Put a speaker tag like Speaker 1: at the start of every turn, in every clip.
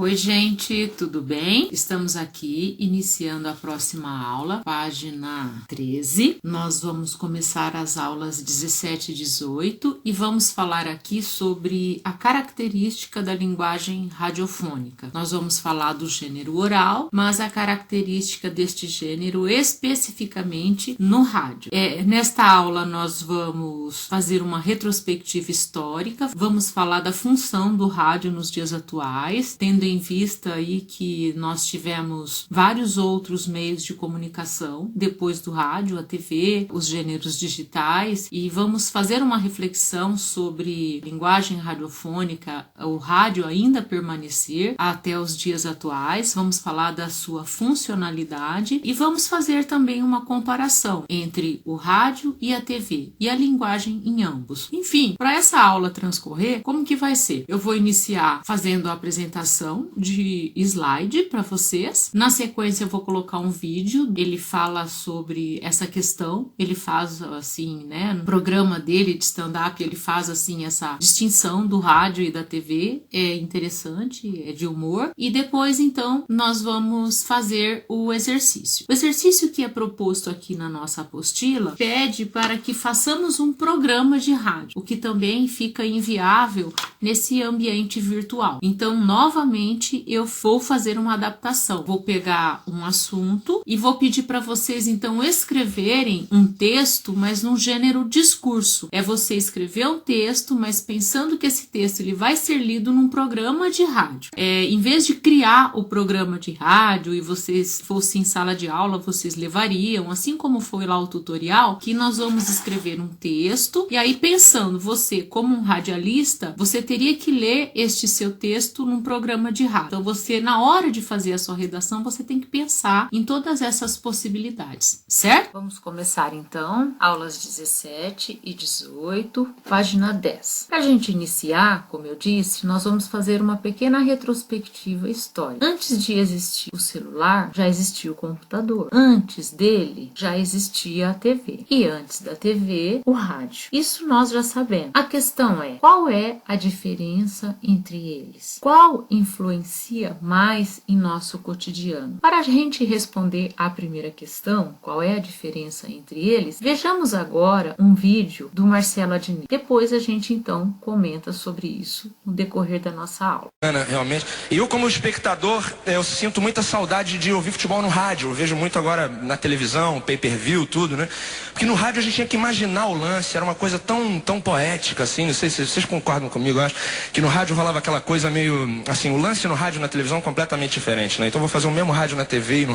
Speaker 1: Oi, gente, tudo bem? Estamos aqui iniciando a próxima aula, página 13. Nós vamos começar as aulas 17 e 18 e vamos falar aqui sobre a característica da linguagem radiofônica. Nós vamos falar do gênero oral, mas a característica deste gênero especificamente no rádio. Nesta aula nós vamos fazer uma retrospectiva histórica, vamos falar da função do rádio nos dias atuais, tendo em vista aí que nós tivemos vários outros meios de comunicação depois do rádio, a TV, os gêneros digitais, e vamos fazer uma reflexão sobre linguagem radiofônica, o rádio ainda permanecer até os dias atuais. Vamos falar da sua funcionalidade e vamos fazer também uma comparação entre o rádio e a TV e a linguagem em ambos. Enfim, para essa aula transcorrer, como que vai ser? Eu vou iniciar fazendo a apresentação de slide para vocês. Na sequência eu vou colocar um vídeo, ele fala sobre essa questão, ele faz assim, né, no programa dele de stand-up, ele faz assim essa distinção do rádio e da TV, é interessante, é de humor, e depois então nós vamos fazer o exercício. O exercício que é proposto aqui na nossa apostila pede para que façamos um programa de rádio, o que também fica inviável nesse ambiente virtual. Então, novamente, eu vou fazer uma adaptação. Vou pegar um assunto e vou pedir para vocês, então, escreverem um texto, mas no gênero discurso. É você escrever um texto, mas pensando que esse texto ele vai ser lido num programa de rádio. Em vez de criar o programa de rádio e vocês fossem em sala de aula, vocês levariam, assim como foi lá o tutorial, que nós vamos escrever um texto, e aí pensando, você como um radialista, você teria que ler este seu texto num programa de rádio. Então você, na hora de fazer a sua redação, você tem que pensar em todas essas possibilidades, certo? Vamos começar então, aulas 17 e 18, página 10. Para a gente iniciar, como eu disse, nós vamos fazer uma pequena retrospectiva histórica. Antes de existir o celular, já existia o computador. Antes dele, já existia a TV. E antes da TV, o rádio. Isso nós já sabemos. A questão é, qual é a diferença entre eles? Qual influencia mais em nosso cotidiano? Para a gente responder à primeira questão, qual é a diferença entre eles, vejamos agora um vídeo do Marcelo Adnet. Depois a gente então comenta sobre isso no decorrer da nossa aula.
Speaker 2: Realmente. Eu, como espectador, eu sinto muita saudade de ouvir futebol no rádio. Eu vejo muito agora na televisão, pay-per-view, tudo, né? Porque no rádio a gente tinha que imaginar o lance, era uma coisa tão poética, assim. Não sei se vocês concordam comigo, eu acho que no rádio rolava aquela coisa meio, assim, o lance no rádio e na televisão completamente diferente, né? Então eu vou fazer o mesmo rádio na TV e no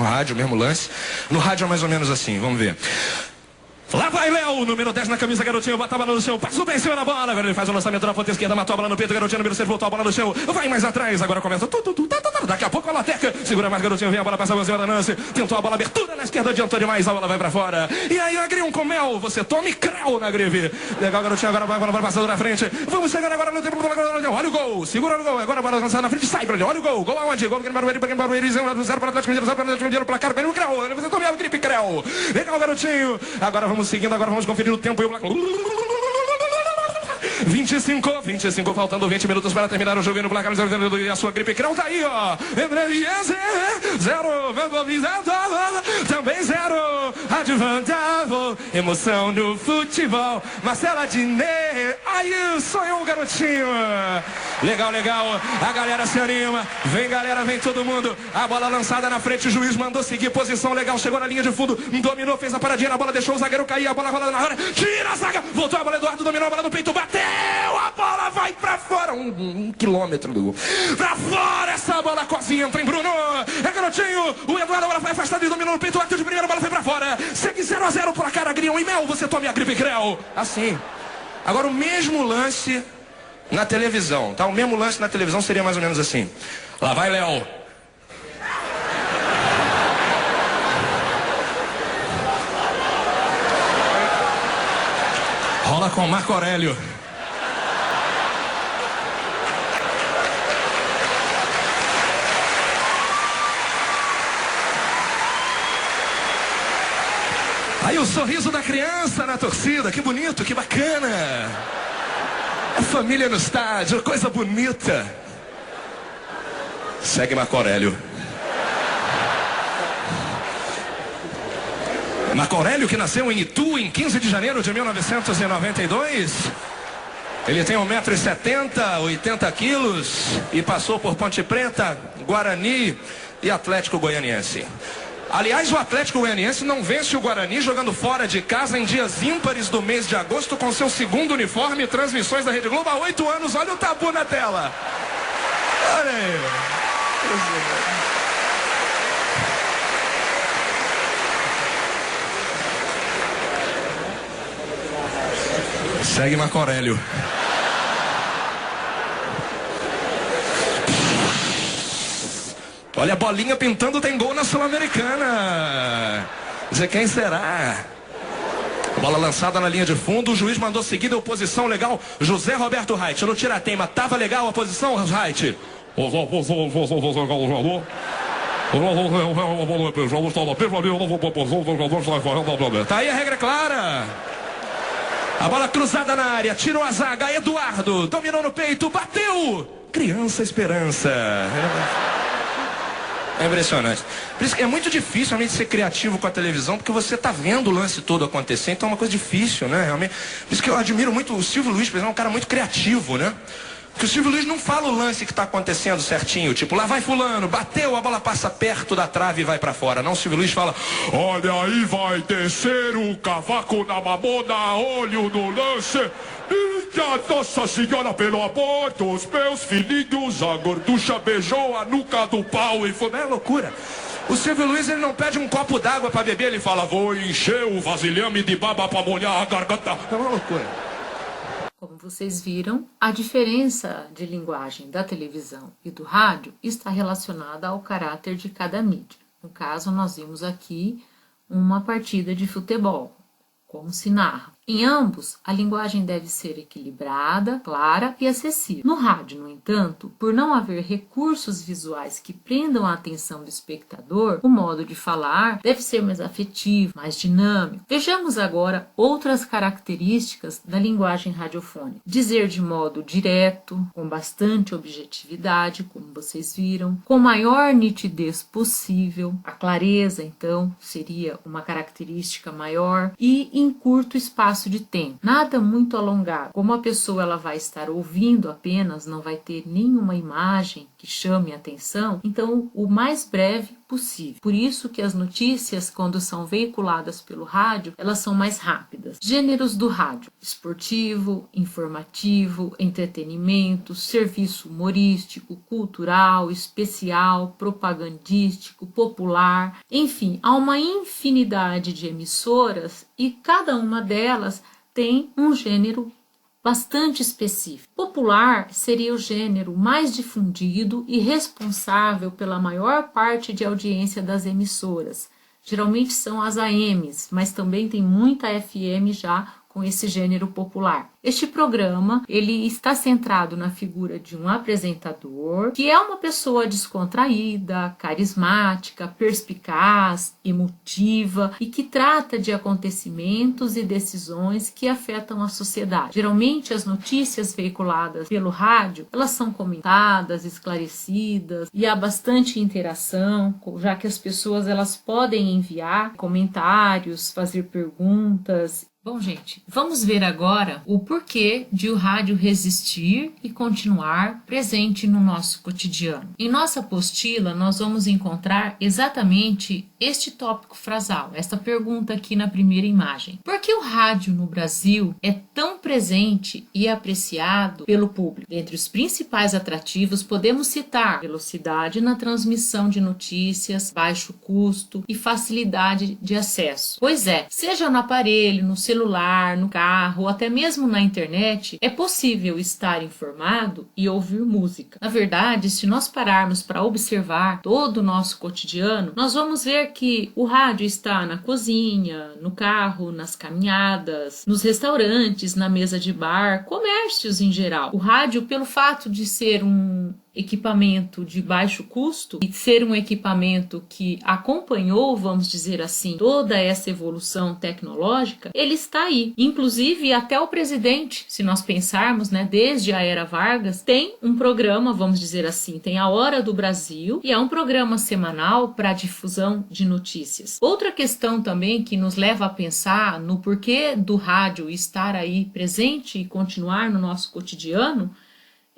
Speaker 2: rádio, o mesmo lance. No rádio é mais ou menos assim, vamos ver. Lá vai Léo, número 10 na camisa, garotinho, bota a bola no chão, passou bem em cima da bola, agora ele faz o lançamento na ponta esquerda, matou a bola no peito, garotinho, número 6, voltou a bola no chão, vai mais atrás, agora começa, daqui a pouco a lateca, segura mais, garotinho, vem a bola, passa a mãozinha da Nancy, tentou a bola, abertura na esquerda, adiantou demais, a bola vai pra fora, e aí, Agrião com mel, você tome creu na greve, legal, garotinho, agora a bola vai passando na frente, vamos chegar agora no tempo, olha o gol, segura o gol, agora a bola lançada na frente, sai pra ele, olha o gol aonde? Gol do Barueri, 0 para o Atlético Mineiro, 0 para o Atlético Mineiro, placar, ganhou o creu, você tome a gripe creu, legal, garotinho, agora vamos seguindo, agora vamos conferir o tempo e o 25, faltando 20 minutos para terminar o jogo no placar, e a sua gripe creu tá aí, ó. 0, também 0, advantavo, emoção do futebol, Marcelo Adnet, aí sonhou o garotinho. Legal, a galera se anima, vem galera, vem todo mundo, a bola lançada na frente, o juiz mandou seguir, posição legal, chegou na linha de fundo, dominou, fez a paradinha na bola, deixou o zagueiro cair, a bola rola na área, tira a zaga, voltou a bola, Eduardo dominou a bola no peito, bateu, a bola vai pra fora, um quilômetro do gol, pra fora, essa bola quase entra em Bruno, é garotinho, o Eduardo, a bola foi afastada e dominou no peito, bateu de primeira, a bola foi pra fora, segue 0-0 pra cara, Agrião e Mel, você tome a gripe creu, assim, agora o mesmo lance na televisão, tá? O mesmo lance na televisão seria mais ou menos assim. Lá vai Léo. Rola com Marco Aurélio. Aí o sorriso da criança na torcida, que bonito, que bacana. A família no estádio, coisa bonita. Segue Marco Aurélio. Marco Aurélio, que nasceu em Itu em 15 de janeiro de 1992. Ele tem 1,70 m, 80 quilos e passou por Ponte Preta, Guarani e Atlético Goianiense. Aliás, o Atlético Goianiense não vence o Guarani jogando fora de casa em dias ímpares do mês de agosto com seu segundo uniforme e transmissões da Rede Globo há 8 anos. Olha o tabu na tela. Olha aí. Segue Marco Aurélio. Olha a bolinha pintando, tem gol na Sul-Americana. Dizer quem será? Bola lançada na linha de fundo, o juiz mandou seguir, deu posição legal. José Roberto Reit, no tira-teima, tava legal a posição, Reit? Tá aí a regra clara. A bola cruzada na área, tirou a zaga, Eduardo, dominou no peito, bateu! Criança Esperança. É impressionante. Por isso que é muito difícil realmente ser criativo com a televisão, porque você está vendo o lance todo acontecer, então é uma coisa difícil, né? Realmente. Por isso que eu admiro muito o Silvio Luiz, por exemplo, é um cara muito criativo, né? Porque o Silvio Luiz não fala o lance que está acontecendo certinho, tipo, lá vai fulano, bateu, a bola passa perto da trave e vai para fora. Não, o Silvio Luiz fala, olha aí vai descer o cavaco na mamona, olho no lance. Minha Nossa Senhora, pelo amor dos meus filhinhos, a gorducha beijou a nuca do pau e foi... É loucura. O Silvio Luiz, ele não pede um copo d'água para beber, ele fala, vou encher o vasilhame de baba para molhar a garganta. É uma loucura.
Speaker 1: Como vocês viram, a diferença de linguagem da televisão e do rádio está relacionada ao caráter de cada mídia. No caso, nós vimos aqui uma partida de futebol, como se narra. Em ambos, a linguagem deve ser equilibrada, clara e acessível. No rádio, no entanto, por não haver recursos visuais que prendam a atenção do espectador, o modo de falar deve ser mais afetivo, mais dinâmico. Vejamos agora outras características da linguagem radiofônica. Dizer de modo direto, com bastante objetividade, como vocês viram, com maior nitidez possível. A clareza, então, seria uma característica maior e em curto espaço de tempo, nada muito alongado. Como a pessoa ela vai estar ouvindo apenas, não vai ter nenhuma imagem que chame a atenção, então o mais breve possível. Por isso que as notícias, quando são veiculadas pelo rádio, elas são mais rápidas. Gêneros do rádio: esportivo, informativo, entretenimento, serviço humorístico, cultural, especial, propagandístico, popular, enfim, há uma infinidade de emissoras e cada uma delas tem um gênero bastante específico. Popular seria o gênero mais difundido e responsável pela maior parte de audiência das emissoras. Geralmente são as AMs, mas também tem muita FM já com esse gênero popular. Este programa, ele está centrado na figura de um apresentador, que é uma pessoa descontraída, carismática, perspicaz, emotiva e que trata de acontecimentos e decisões que afetam a sociedade. Geralmente as notícias veiculadas pelo rádio, elas são comentadas, esclarecidas e há bastante interação, já que as pessoas elas podem enviar comentários, fazer perguntas. Bom, gente, vamos ver agora o porquê de o rádio resistir e continuar presente no nosso cotidiano. Em nossa apostila, nós vamos encontrar exatamente este tópico frasal, esta pergunta aqui na primeira imagem. Por que o rádio no Brasil é tão presente e apreciado pelo público? Dentre os principais atrativos, podemos citar velocidade na transmissão de notícias, baixo custo e facilidade de acesso. Pois é, seja no aparelho, no celular, no carro ou até mesmo na internet, é possível estar informado e ouvir música. Na verdade, se nós pararmos para observar todo o nosso cotidiano, nós vamos ver que o rádio está na cozinha, no carro, nas caminhadas, nos restaurantes, na mesa de bar, comércios em geral. O rádio, pelo fato de ser um equipamento de baixo custo e ser um equipamento que acompanhou, vamos dizer assim, toda essa evolução tecnológica, ele está aí. Inclusive, até o presidente, se nós pensarmos, né, desde a era Vargas, tem um programa, vamos dizer assim, tem a Hora do Brasil e é um programa semanal para difusão de notícias. Outra questão também que nos leva a pensar no porquê do rádio estar aí presente e continuar no nosso cotidiano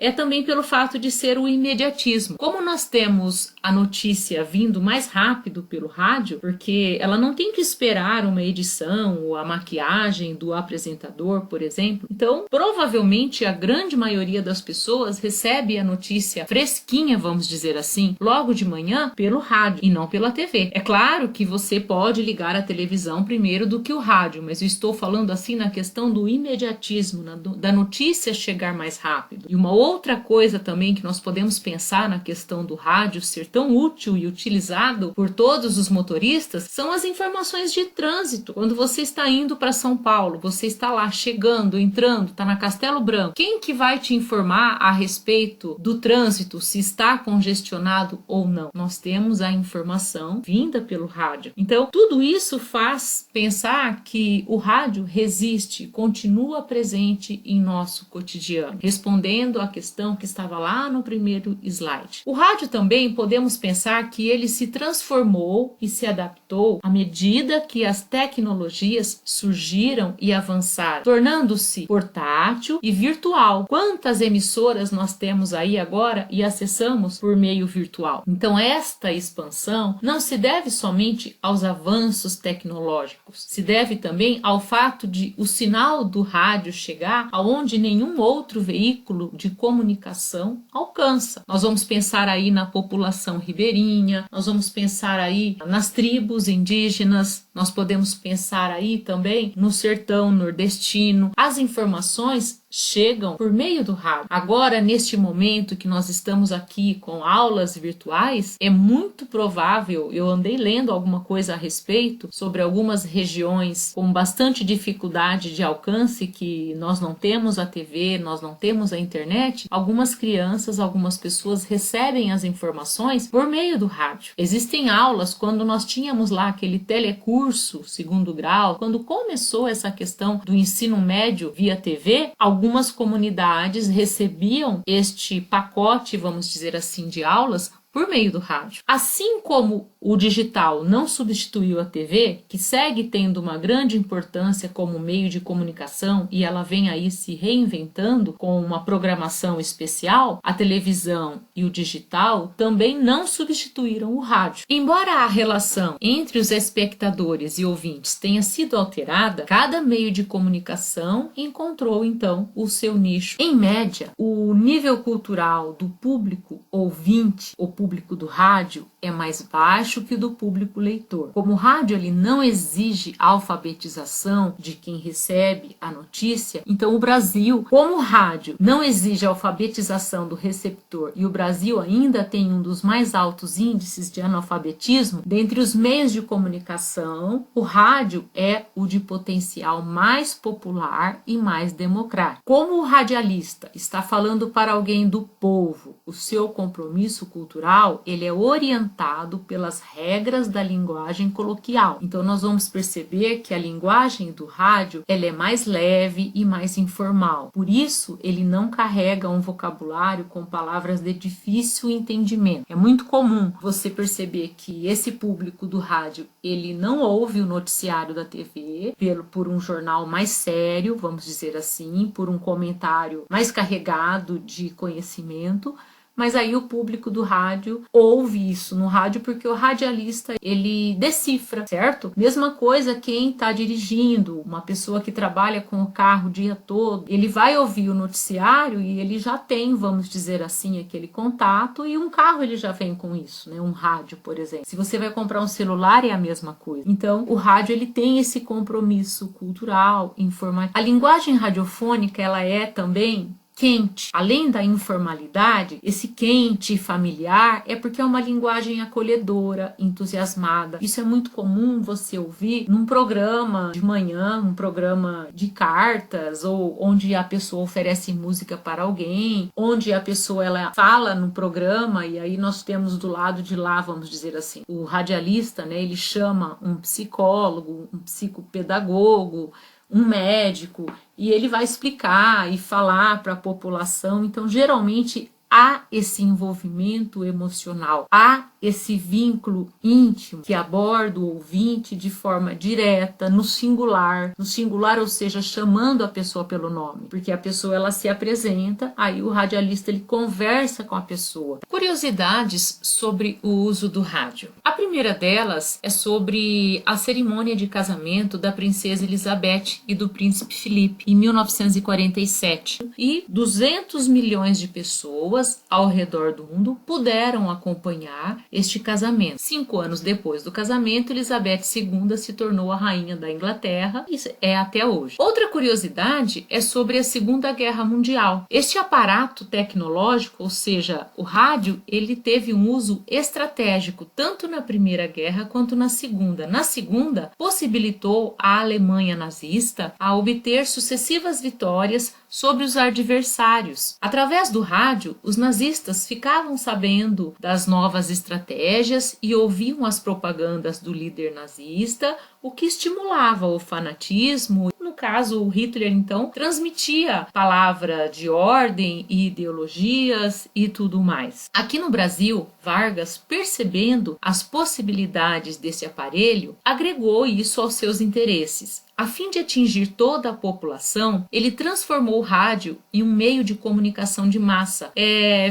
Speaker 1: é também pelo fato de ser o imediatismo. Como nós temos a notícia vindo mais rápido pelo rádio, porque ela não tem que esperar uma edição ou a maquiagem do apresentador, por exemplo, então provavelmente a grande maioria das pessoas recebe a notícia fresquinha, vamos dizer assim, logo de manhã pelo rádio e não pela TV. É claro que você pode ligar a televisão primeiro do que o rádio, mas eu estou falando assim na questão do imediatismo, da notícia chegar mais rápido. E uma outra coisa também que nós podemos pensar na questão do rádio ser tão útil e utilizado por todos os motoristas são as informações de trânsito. Quando você está indo para São Paulo, você está lá chegando, entrando, está na Castelo Branco, quem que vai te informar a respeito do trânsito, se está congestionado ou não? Nós temos a informação vinda pelo rádio. Então, tudo isso faz pensar que o rádio resiste, continua presente em nosso cotidiano, respondendo à questão que estava lá no primeiro slide. O rádio também podemos pensar que ele se transformou e se adaptou à medida que as tecnologias surgiram e avançaram, tornando-se portátil e virtual. Quantas emissoras nós temos aí agora e acessamos por meio virtual? Então esta expansão não se deve somente aos avanços tecnológicos, se deve também ao fato de o sinal do rádio chegar aonde nenhum outro veículo de comunicação alcança. Nós vamos pensar aí na população ribeirinha, nós vamos pensar aí nas tribos indígenas, nós podemos pensar aí também no sertão nordestino. As informações chegam por meio do rádio. Agora, neste momento que nós estamos aqui com aulas virtuais, é muito provável, eu andei lendo alguma coisa a respeito sobre algumas regiões com bastante dificuldade de alcance, que nós não temos a TV, nós não temos a internet, algumas crianças, algumas pessoas recebem as informações por meio do rádio. Existem aulas, quando nós tínhamos lá aquele telecurso, segundo grau, quando começou essa questão do ensino médio via TV, algumas comunidades recebiam este pacote, vamos dizer assim, de aulas por meio do rádio. Assim como o digital não substituiu a TV, que segue tendo uma grande importância como meio de comunicação e ela vem aí se reinventando com uma programação especial, a televisão e o digital também não substituíram o rádio. Embora a relação entre os espectadores e ouvintes tenha sido alterada, cada meio de comunicação encontrou então o seu nicho. Em média, o nível cultural do público ouvinte, o público do rádio, é mais baixo que o do público leitor. Como o rádio ele não exige alfabetização de quem recebe a notícia, então o Brasil, como o rádio não exige alfabetização do receptor e o Brasil ainda tem um dos mais altos índices de analfabetismo, dentre os meios de comunicação, o rádio é o de potencial mais popular e mais democrático. Como o radialista está falando para alguém do povo, o seu compromisso cultural, ele é orientado pelas regras da linguagem coloquial. Então nós vamos perceber que a linguagem do rádio ela é mais leve e mais informal. Por isso ele não carrega um vocabulário com palavras de difícil entendimento. É muito comum você perceber que esse público do rádio ele não ouve o noticiário da TV por um jornal mais sério, vamos dizer assim, por um comentário mais carregado de conhecimento. Mas aí o público do rádio ouve isso no rádio porque o radialista ele decifra, certo? Mesma coisa quem está dirigindo, uma pessoa que trabalha com o carro o dia todo, ele vai ouvir o noticiário e ele já tem, vamos dizer assim, aquele contato e um carro ele já vem com isso, né? Um rádio, por exemplo. Se você vai comprar um celular é a mesma coisa. Então o rádio ele tem esse compromisso cultural, informativo. A linguagem radiofônica ela é também quente. Além da informalidade, esse quente familiar é porque é uma linguagem acolhedora, entusiasmada. Isso é muito comum você ouvir num programa de manhã, um programa de cartas, ou onde a pessoa oferece música para alguém, onde a pessoa ela fala no programa e aí nós temos do lado de lá, vamos dizer assim, o radialista, né, ele chama um psicólogo, um psicopedagogo, um médico, e ele vai explicar e falar para a população. Então, geralmente, há esse envolvimento emocional, há esse vínculo íntimo que aborda o ouvinte de forma direta, no singular, ou seja, chamando a pessoa pelo nome, porque a pessoa ela se apresenta, aí o radialista ele conversa com a pessoa. Curiosidades sobre o uso do rádio. A primeira delas é sobre a cerimônia de casamento da princesa Elizabeth e do príncipe Felipe em 1947, e 200 milhões de pessoas ao redor do mundo puderam acompanhar este casamento. 5 anos depois do casamento, Elizabeth II se tornou a rainha da Inglaterra e é até hoje. Outra curiosidade é sobre a Segunda Guerra Mundial. Este aparato tecnológico, ou seja, o rádio, ele teve um uso estratégico tanto na Primeira Guerra quanto na Segunda. Na Segunda, possibilitou a Alemanha nazista a obter sucessivas vitórias sobre os adversários. Através do rádio, os nazistas ficavam sabendo das novas estratégias e ouviam as propagandas do líder nazista, o que estimulava o fanatismo. No caso, o Hitler, então, transmitia palavra de ordem e ideologias e tudo mais. Aqui no Brasil, Vargas, percebendo as possibilidades desse aparelho, agregou isso aos seus interesses. A fim de atingir toda a população, ele transformou o rádio em um meio de comunicação de massa,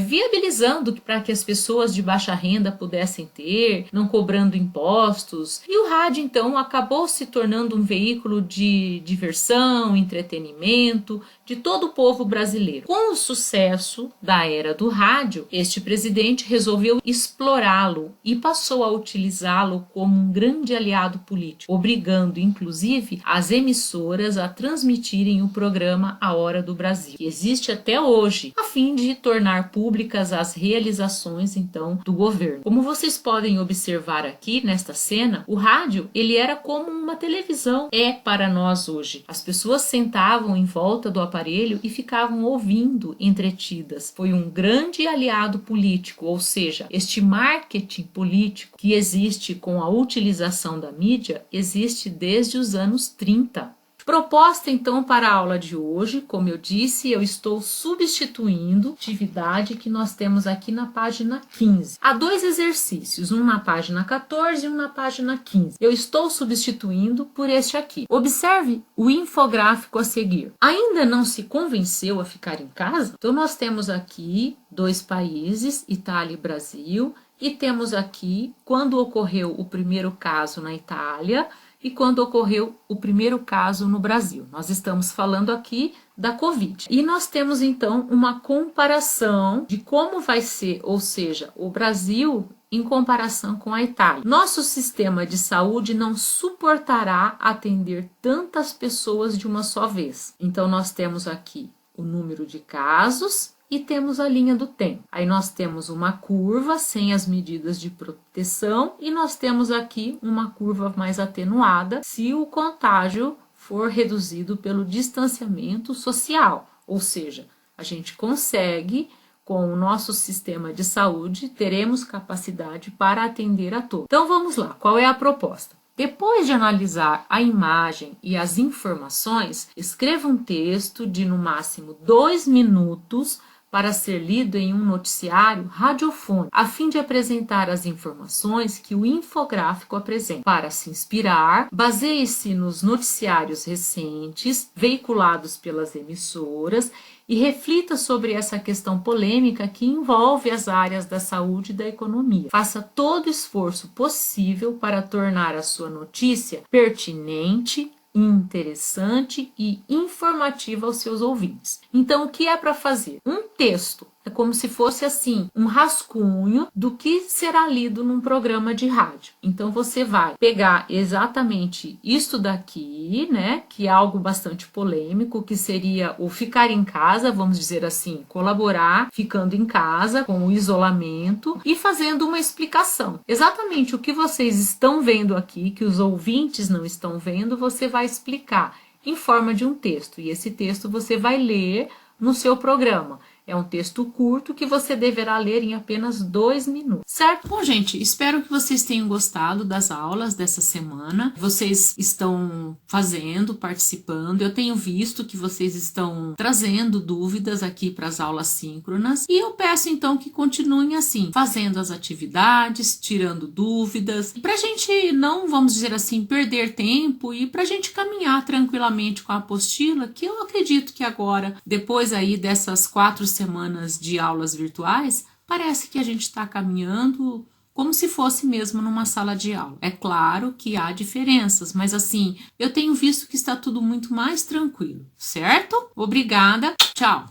Speaker 1: viabilizando para que as pessoas de baixa renda pudessem ter, não cobrando impostos. E o rádio, então, acabou se tornando um veículo de diversão, entretenimento de todo o povo brasileiro. Com o sucesso da era do rádio, este presidente resolveu explorá-lo e passou a utilizá-lo como um grande aliado político, obrigando, inclusive, as emissoras a transmitirem o programa A Hora do Brasil, que existe até hoje, a fim de tornar públicas as realizações, então, do governo. Como vocês podem observar aqui nesta cena, o rádio, ele era como uma televisão, para nós hoje. As pessoas sentavam em volta do aparelho e ficavam ouvindo entretidas. Foi um grande aliado político, ou seja, este marketing político que existe com a utilização da mídia, existe desde os anos 30. Proposta então para a aula de hoje, como eu disse, eu estou substituindo a atividade que nós temos aqui na página 15. Há 2 exercícios, um na página 14 e um na página 15. Eu estou substituindo por este aqui. Observe o infográfico a seguir. Ainda não se convenceu a ficar em casa? Então nós temos aqui 2 países, Itália e Brasil, e temos aqui quando ocorreu o primeiro caso na Itália e quando ocorreu o primeiro caso no Brasil. Nós estamos falando aqui da Covid. E nós temos então uma comparação de como vai ser, ou seja, o Brasil em comparação com a Itália. Nosso sistema de saúde não suportará atender tantas pessoas de uma só vez. Então nós temos aqui o número de casos e temos a linha do tempo. Aí nós temos uma curva sem as medidas de proteção e nós temos aqui uma curva mais atenuada se o contágio for reduzido pelo distanciamento social. Ou seja, a gente consegue, com o nosso sistema de saúde, teremos capacidade para atender a todos. Então vamos lá, qual é a proposta? Depois de analisar a imagem e as informações, escreva um texto de no máximo 2 minutos para ser lido em um noticiário radiofônico, a fim de apresentar as informações que o infográfico apresenta. Para se inspirar, baseie-se nos noticiários recentes, veiculados pelas emissoras, e reflita sobre essa questão polêmica que envolve as áreas da saúde e da economia. Faça todo o esforço possível para tornar a sua notícia pertinente, interessante e informativa aos seus ouvintes. Então, o que é para fazer? Um texto É como se fosse assim, um rascunho do que será lido num programa de rádio. Então você vai pegar exatamente isto daqui, né, que é algo bastante polêmico, que seria o ficar em casa, vamos dizer assim, colaborar ficando em casa com o isolamento e fazendo uma explicação. Exatamente o que vocês estão vendo aqui, que os ouvintes não estão vendo, você vai explicar em forma de um texto. E esse texto você vai ler no seu programa. É um texto curto que você deverá ler em apenas 2 minutos, certo? Bom, gente, espero que vocês tenham gostado das aulas dessa semana. Vocês estão fazendo, participando. Eu tenho visto que vocês estão trazendo dúvidas aqui para as aulas síncronas. E eu peço, então, que continuem assim, fazendo as atividades, tirando dúvidas. Para a gente não, vamos dizer assim, perder tempo e para a gente caminhar tranquilamente com a apostila, que eu acredito que agora, depois aí dessas 4 semanas de aulas virtuais, parece que a gente está caminhando como se fosse mesmo numa sala de aula. É claro que há diferenças, mas assim, eu tenho visto que está tudo muito mais tranquilo, certo? Obrigada, tchau!